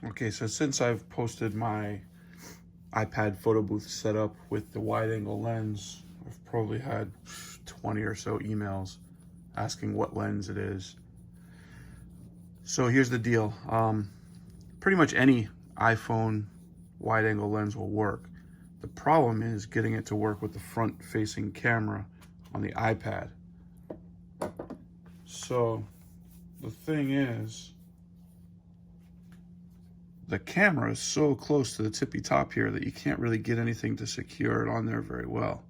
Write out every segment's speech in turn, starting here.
Okay, so since I've posted my iPad photo booth setup with the wide angle lens, I've probably had 20 or so emails asking what lens it is. So here's the deal. Pretty much any iPhone wide angle lens will work. The problem is getting it to work with the front facing camera on the iPad. So the thing is, the camera is so close to the tippy top here that you can't really get anything to secure it on there very well.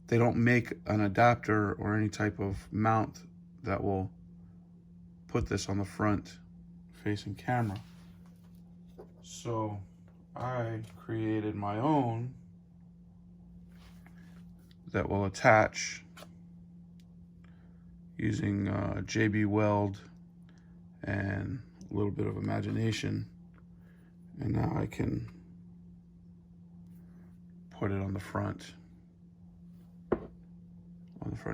They don't make an adapter or any type of mount that will put this on the front facing camera. So I created my own that will attach using JB Weld and a little bit of imagination. And now I can put it on the front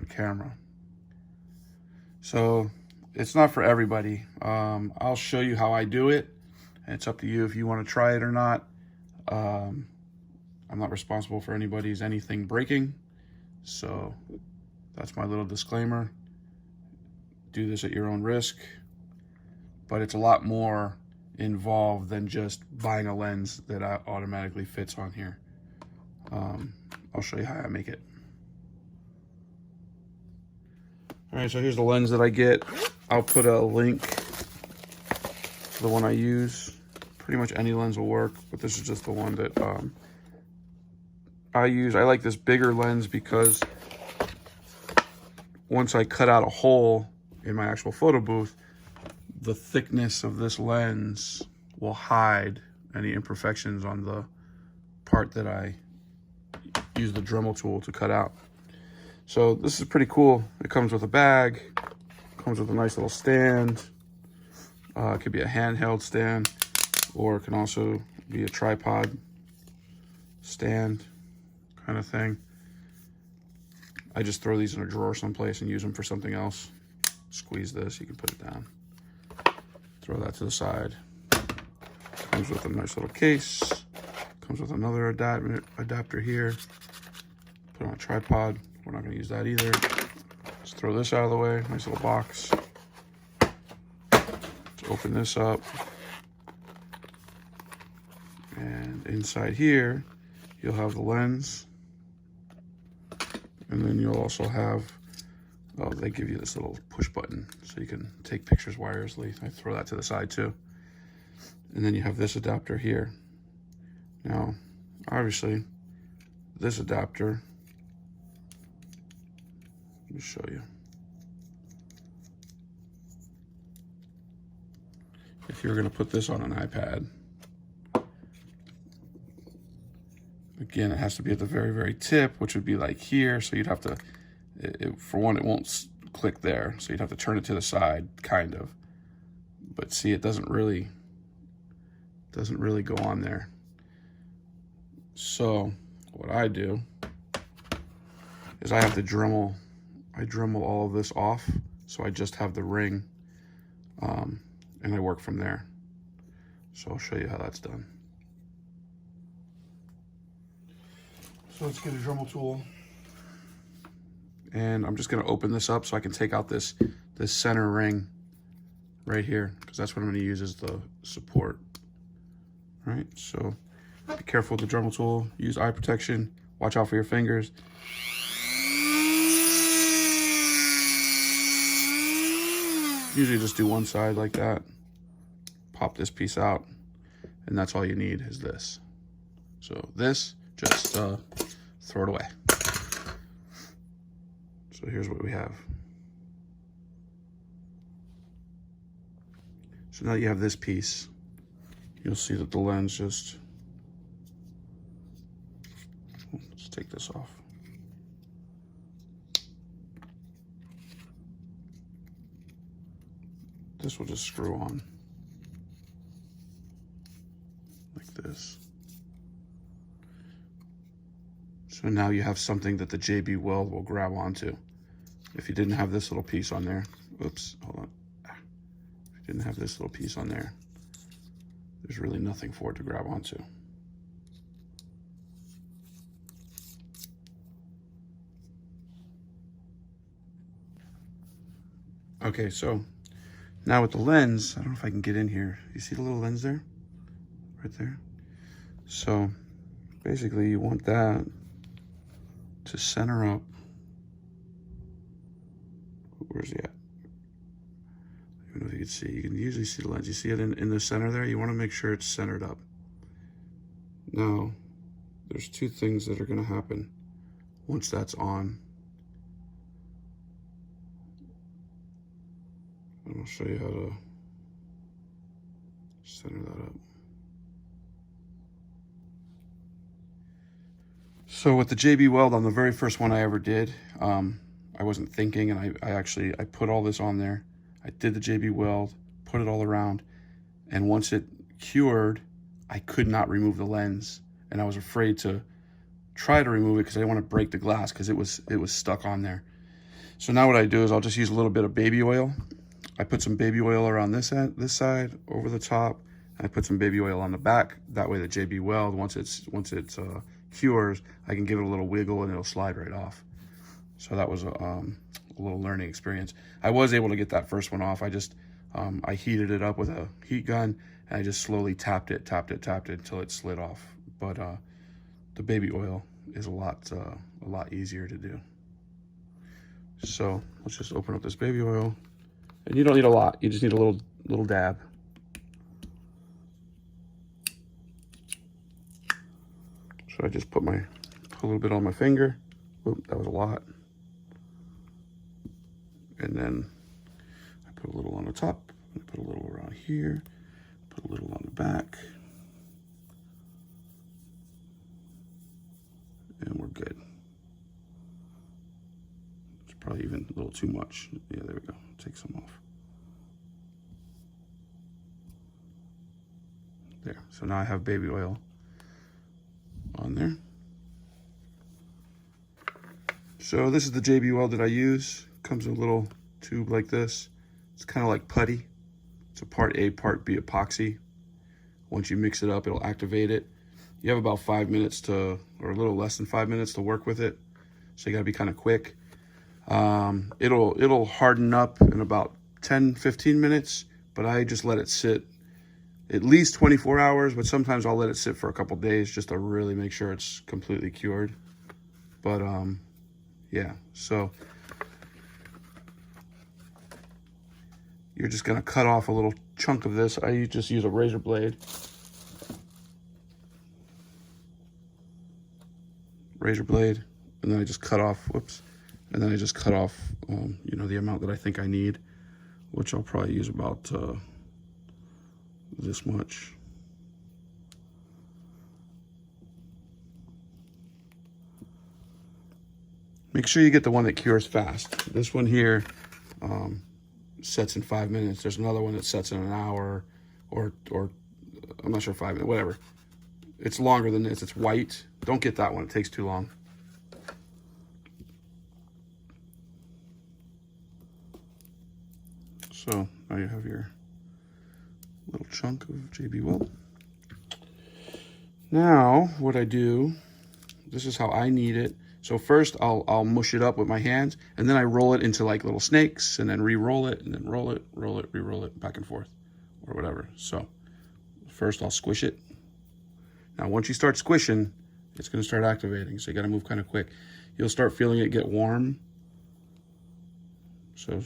camera. So it's not for everybody. I'll show you how I do it, and it's up to you if you want to try it or not. I'm not responsible for anything breaking, so that's my little disclaimer. Do this at your own risk, but it's a lot more involved than just buying a lens that automatically fits on here. I'll show you how I make it. All right, so here's the lens that I get. I'll put a link to the one I use. Pretty much any lens will work, but this is just the one that I use. I like this bigger lens because once I cut out a hole in my actual photo booth, the thickness of this lens will hide any imperfections on the part that I use the Dremel tool to cut out. So this is pretty cool. It comes with a bag, comes with a nice little stand. It could be a handheld stand, or it can also be a tripod stand kind of thing. I just throw these in a drawer someplace and use them for something else. Squeeze this, you can put it down. Throw that to the side. Comes with a nice little case. Comes with another adapter here. Put it on a tripod. We're not going to use that either. Just throw this out of the way. Nice little box. Let's open this up. And inside here, you'll have the lens. And then you'll also have, oh, they give you this little push button so you can take pictures wirelessly. I throw that to the side too. And then you have this adapter here. Now, obviously, this adapter, let me show you. If you're going to put this on an iPad, again, it has to be at the very, very tip, which would be like here. So you'd have to, for one, it won't click there. So you'd have to turn it to the side, kind of. But see, it doesn't really go on there. So what I do is I have to Dremel. I Dremel all of this off, so I just have the ring, and I work from there. So I'll show you how that's done. So let's get a Dremel tool. And I'm just gonna open this up so I can take out this center ring right here, because that's what I'm gonna use as the support. All right, so be careful with the Dremel tool. Use eye protection. Watch out for your fingers. Usually just do one side like that. Pop this piece out, and that's all you need is this. So this, just throw it away. So here's what we have. So now you have this piece. You'll see that the lens just, let's take this off. This will just screw on like this. So now you have something that the JB Weld will grab onto. If you didn't have this little piece on there, oops, hold on. If you didn't have this little piece on there, there's really nothing for it to grab onto. Okay, so now with the lens, I don't know if I can get in here. You see the little lens there? Right there? So basically you want that to center up. Where's he at? I don't know if you can see. You can usually see the lens. You see it in the center there? You want to make sure it's centered up. Now, there's two things that are going to happen once that's on. I'm going to show you how to center that up. So with the JB Weld on the very first one I ever did, I wasn't thinking, and I put all this on there. I did the JB Weld, put it all around, and once it cured, I could not remove the lens, and I was afraid to try to remove it because I didn't want to break the glass because it was stuck on there. So now what I do is I'll just use a little bit of baby oil. I put some baby oil around this side, over the top, and I put some baby oil on the back. That way the JB Weld, once it cures, I can give it a little wiggle and it'll slide right off. So that was a little learning experience. I was able to get that first one off. I heated it up with a heat gun, and I just slowly tapped it until it slid off. But the baby oil is a lot easier to do. So let's just open up this baby oil. And you don't need a lot, you just need a little dab. So I just put a little bit on my finger. Oop, that was a lot. And then I put a little on the top, I put a little around here, put a little on the back. And we're good. It's probably even a little too much. Yeah, there we go. Take some off. There. So now I have baby oil on there. So this is the JB Weld that I use. Comes in a little tube like this. It's kind of like putty. It's a part A, part B epoxy. Once you mix it up, it'll activate it. You have about 5 minutes or a little less than 5 minutes to work with it. So you gotta be kind of quick. It'll harden up in about 10-15 minutes, but I just let it sit at least 24 hours, but sometimes I'll let it sit for a couple days just to really make sure it's completely cured. But yeah, so you're just gonna cut off a little chunk of this. I just use a razor blade. And then I just cut off, and then I just cut off, you know, the amount that I think I need, which I'll probably use about this much. Make sure you get the one that cures fast. This one here sets in 5 minutes. There's another one that sets in an hour, or I'm not sure, 5 minutes, whatever. It's longer than this. It's white. Don't get that one. It takes too long. So now you have your little chunk of JB Weld. Now what I do, this is how I knead it. So first I'll mush it up with my hands, and then I roll it into like little snakes, and then re-roll it, and then roll it, re-roll it, back and forth, or whatever. So first I'll squish it. Now once you start squishing, it's gonna start activating, so you gotta move kind of quick. You'll start feeling it get warm. So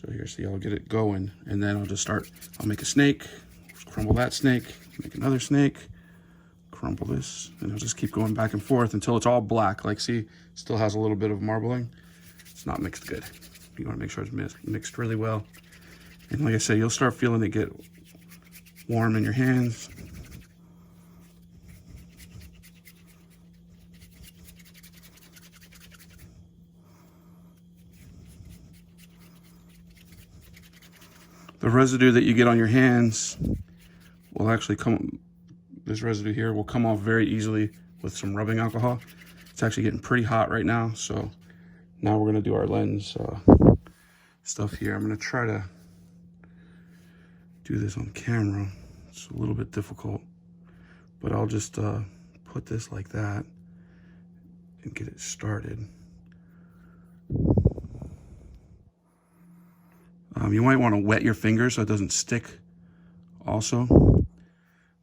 here, see, I'll get it going, and then I'll make a snake, crumble that snake, make another snake, crumble this, and I'll just keep going back and forth until it's all black. Like, see, it still has a little bit of marbling. It's not mixed good. You wanna make sure it's mixed really well. And like I say, you'll start feeling it get warm in your hands. The residue that you get on your hands will actually this residue here will come off very easily with some rubbing alcohol. It's actually getting pretty hot right now, so now we're gonna do our lens stuff here. I'm gonna try to do this on camera. It's a little bit difficult, but I'll just put this like that and get it started. You might want to wet your fingers so it doesn't stick also.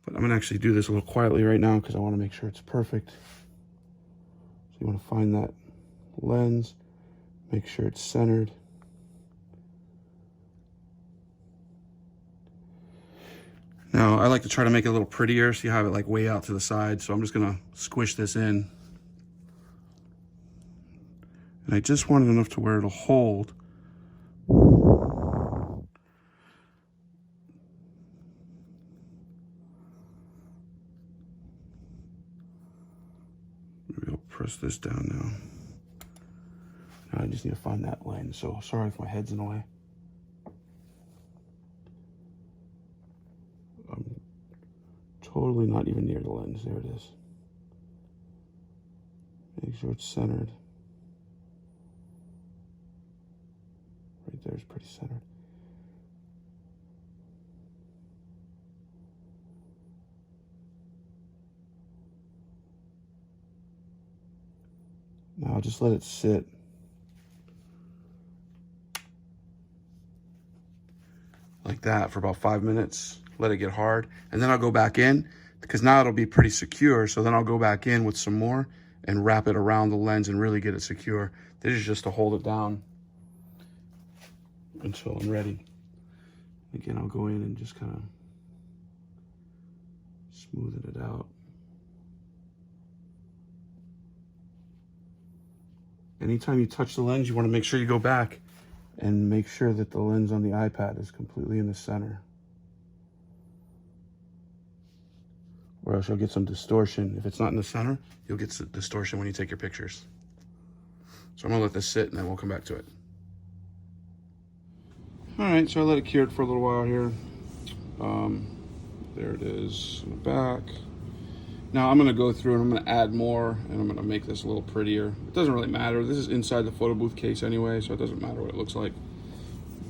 But I'm going to actually do this a little quietly right now because I want to make sure it's perfect. So you want to find that lens, make sure it's centered. Now, I like to try to make it a little prettier so you have it like way out to the side. So I'm just going to squish this in. And I just want it enough to where it'll hold. Maybe I'll press this down now. Now I just need to find that lens. So sorry if my head's in the way. I'm totally not even near the lens. There it is. Make sure it's centered. Right there is pretty centered. Now I'll just let it sit. Like that for about 5 minutes. Let it get hard. And then I'll go back in because now it'll be pretty secure. So then I'll go back in with some more and wrap it around the lens and really get it secure. This is just to hold it down until I'm ready. Again, I'll go in and just kind of smoothen it out. Anytime you touch the lens, you want to make sure you go back and make sure that the lens on the iPad is completely in the center. Or else you'll get some distortion. If it's not in the center, you'll get some distortion when you take your pictures. So I'm gonna let this sit and then we'll come back to it. All right, so I let it cure for a little while here. There it is in the back. Now I'm gonna go through and I'm gonna add more and I'm gonna make this a little prettier. It doesn't really matter. This is inside the photo booth case anyway, so it doesn't matter what it looks like.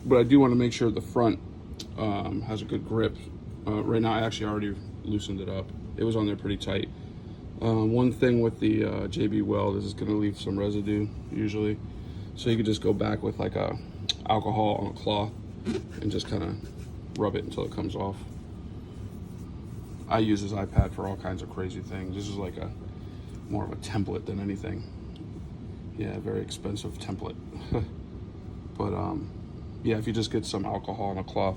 But I do wanna make sure the front has a good grip. Right now I actually already loosened it up. It was on there pretty tight. One thing with the JB Weld is it's gonna leave some residue usually. So you could just go back with like a alcohol on a cloth and just kind of rub it until it comes off. I use this iPad for all kinds of crazy things. This is like more of a template than anything. Yeah, very expensive template. But yeah, if you just get some alcohol on a cloth,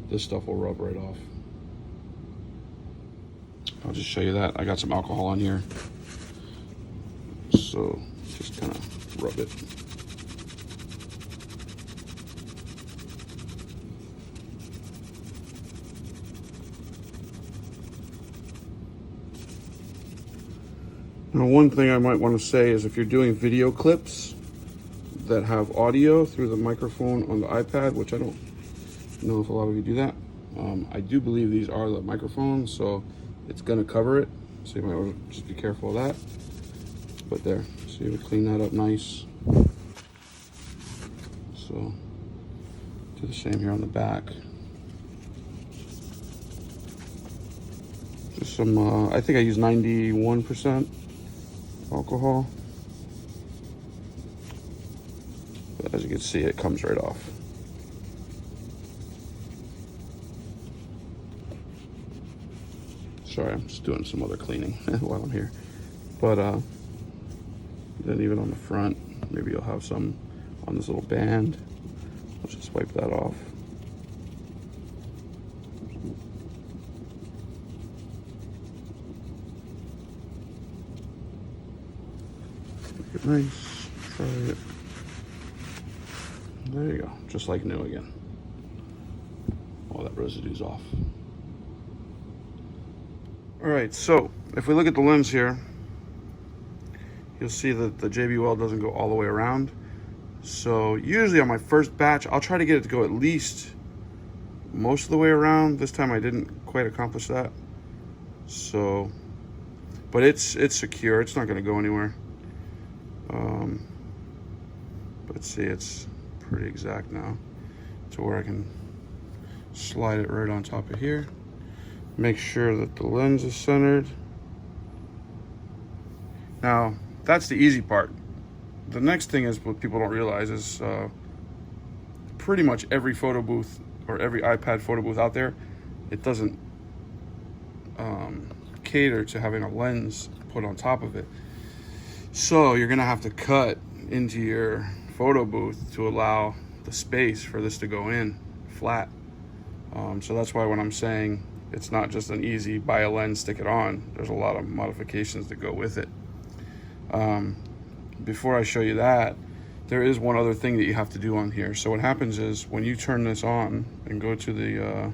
this stuff will rub right off. I'll just show you that. I got some alcohol on here. So just kind of rub it. Now, one thing I might want to say is if you're doing video clips that have audio through the microphone on the iPad, which I don't know if a lot of you do that, I do believe these are the microphones, so it's going to cover it. So you might want to just be careful of that. But there, so you would clean that up nice. So do the same here on the back. Just some, I think I use 91% alcohol. But as you can see, it comes right off. Sorry, I'm just doing some other cleaning while I'm here. But then even on the front, maybe you'll have some on this little band. Let's just wipe that off. Make it nice. Try it. There you go. Just like new again. All that residue's off. All right, so if we look at the lens here, you'll see that the JB Weld doesn't go all the way around. So usually on my first batch, I'll try to get it to go at least most of the way around. This time I didn't quite accomplish that. So, but it's secure. It's not going to go anywhere. But see, it's pretty exact now to where I can slide it right on top of here. Make sure that the lens is centered. Now, that's the easy part. The next thing is what people don't realize is pretty much every photo booth or every iPad photo booth out there, it doesn't cater to having a lens put on top of it. So you're gonna have to cut into your photo booth to allow the space for this to go in flat. So that's why when I'm saying it's not just an easy buy a lens, stick it on, there's a lot of modifications that go with it. Before I show you that, there is one other thing that you have to do on here. So what happens is when you turn this on and go to the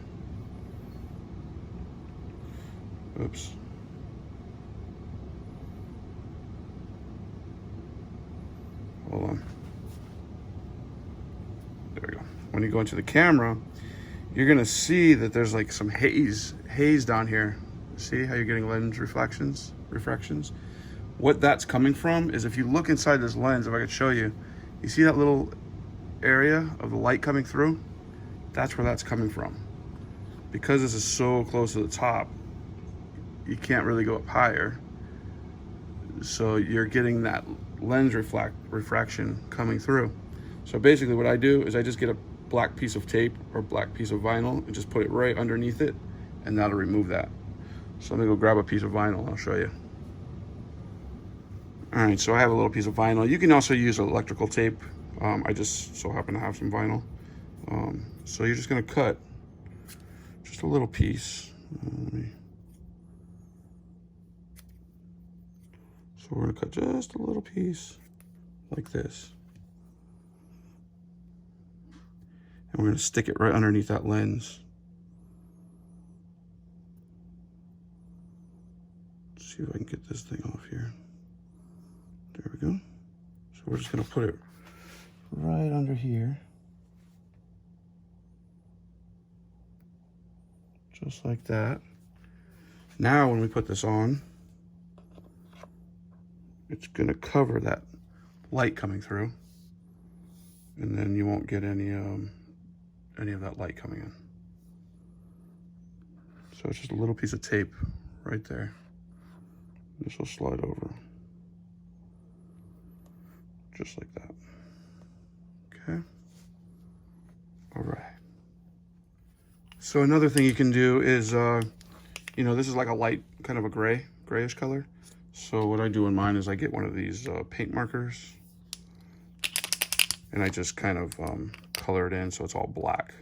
oops. Hold on. There we go. When you go into the camera, you're gonna see that there's like some haze down here. See how you're getting lens refractions? What that's coming from is if you look inside this lens, if I could show you, you see that little area of the light coming through? That's where that's coming from. Because this is so close to the top, you can't really go up higher. So you're getting that lens refraction coming through. So basically what I do is I just get a black piece of tape or black piece of vinyl and just put it right underneath it, and that'll remove that. So let me go grab a piece of vinyl and I'll show you. All right, so I have a little piece of vinyl. You can also use electrical tape. I just so happen to have some vinyl. So you're just gonna cut just a little piece. So we're gonna cut just a little piece like this. And we're gonna stick it right underneath that lens. Let's see if I can get this thing off here. There we go. So we're just gonna put it right under here. Just like that. Now when we put this on, it's gonna cover that light coming through, and then you won't get any of that light coming in. So it's just a little piece of tape right there. This will slide over, just like that. Okay. All right. So another thing you can do is, you know, this is like a light, kind of a grayish color. So what I do in mine is I get one of these paint markers, and I just kind of color it in so it's all black.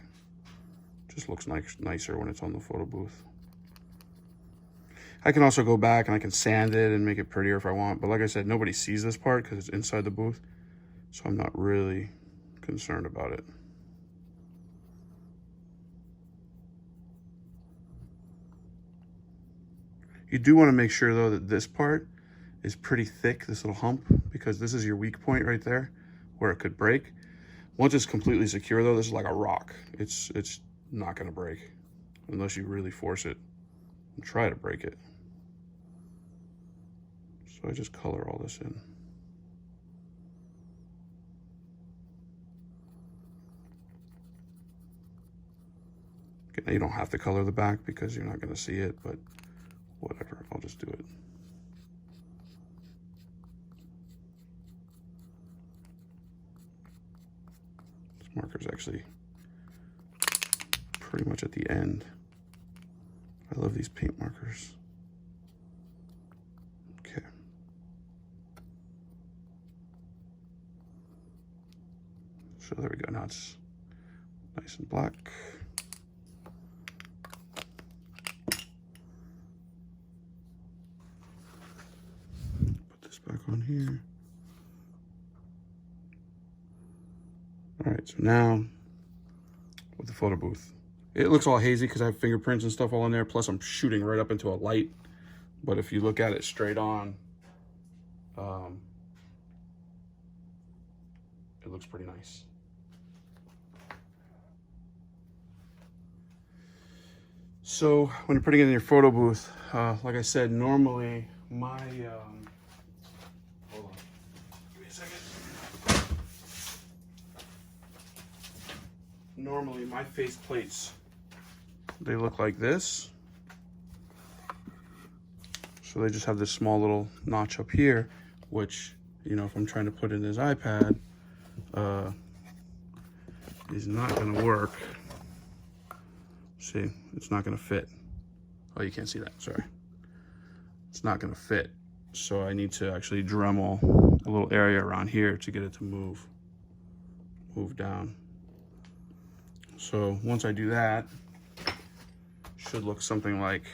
Just looks nicer when it's on the photo booth. I can also go back and I can sand it and make it prettier if I want, but like I said, nobody sees this part because it's inside the booth, so I'm not really concerned about it. You do want to make sure though that this part is pretty thick, this little hump, because this is your weak point right there where it could break. Once it's completely secure though, this is like a rock. It's not going to break unless you really force it and try to break it. So I just color all this in. Okay, now you don't have to color the back because you're not going to see it, but whatever, I'll just do it. This marker's actually pretty much at the end. I love these paint markers. Okay. So there we go, now it's nice and black. Back on here. All right, so now with the photo booth, it looks all hazy because I have fingerprints and stuff all in there, plus I'm shooting right up into a light. But if you look at it straight on, it looks pretty nice. So when you're putting it in your photo booth, like I said, normally my hold on, give me a second. Normally my face plates they look like this. So they just have this small little notch up here, which, you know, if I'm trying to put in this iPad, is not gonna work. See, it's not gonna fit. Oh, you can't see that, sorry. It's not gonna fit. So I need to actually Dremel a little area around here to get it to move down. So once I do that, should look something like,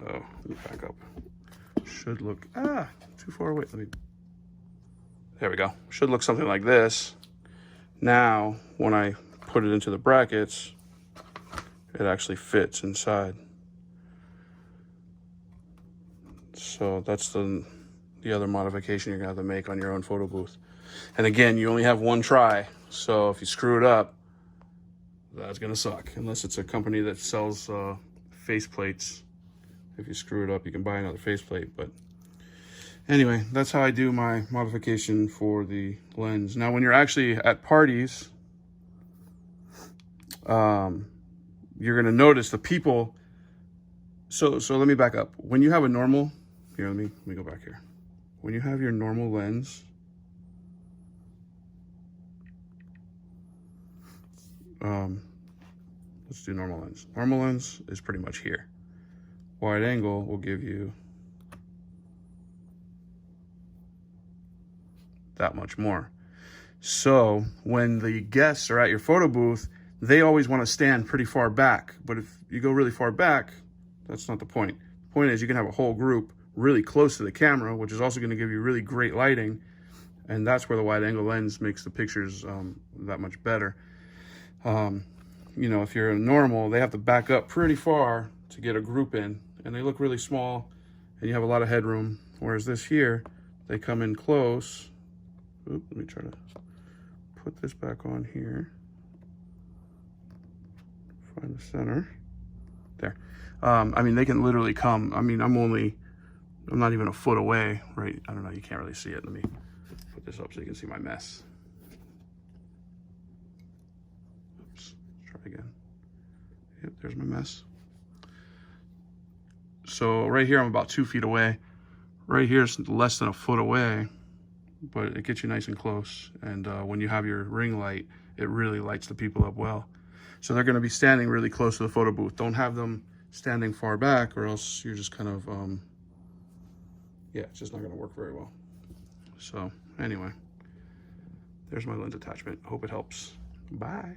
oh, let me back up. Should look, too far away. There we go. Should look something like this. Now, when I put it into the brackets, it actually fits inside. So that's the other modification you're gonna have to make on your own photo booth. And again, you only have one try. So if you screw it up, that's gonna suck. Unless it's a company that sells face plates. If you screw it up, you can buy another faceplate. But anyway, that's how I do my modification for the lens. Now, when you're actually at parties, you're gonna notice the people. So let me back up. When you have a normal, here, let me go back here. When you have your normal lens, let's do normal lens. Normal lens is pretty much here. Wide angle will give you that much more. So when the guests are at your photo booth, they always want to stand pretty far back. But if you go really far back, that's not the point. The point is you can have a whole group really close to the camera, which is also going to give you really great lighting. And that's where the wide angle lens makes the pictures that much better. You know, if you're a normal, they have to back up pretty far to get a group in, and they look really small, and you have a lot of headroom. Whereas this here, they come in close. Oop, let me try to put this back on here. Find the center. There. I mean, they can literally come. I mean, I'm not even a foot away, right? I don't know, you can't really see it. Let me put this up so you can see my mess. Oops, let's try again. Yep, there's my mess. So right here, I'm about 2 feet away. Right here is less than a foot away, but it gets you nice and close. And when you have your ring light, it really lights the people up well. So they're gonna be standing really close to the photo booth. Don't have them standing far back, or else you're just kind of, yeah, it's just not gonna work very well. So anyway, there's my lens attachment. Hope it helps. Bye.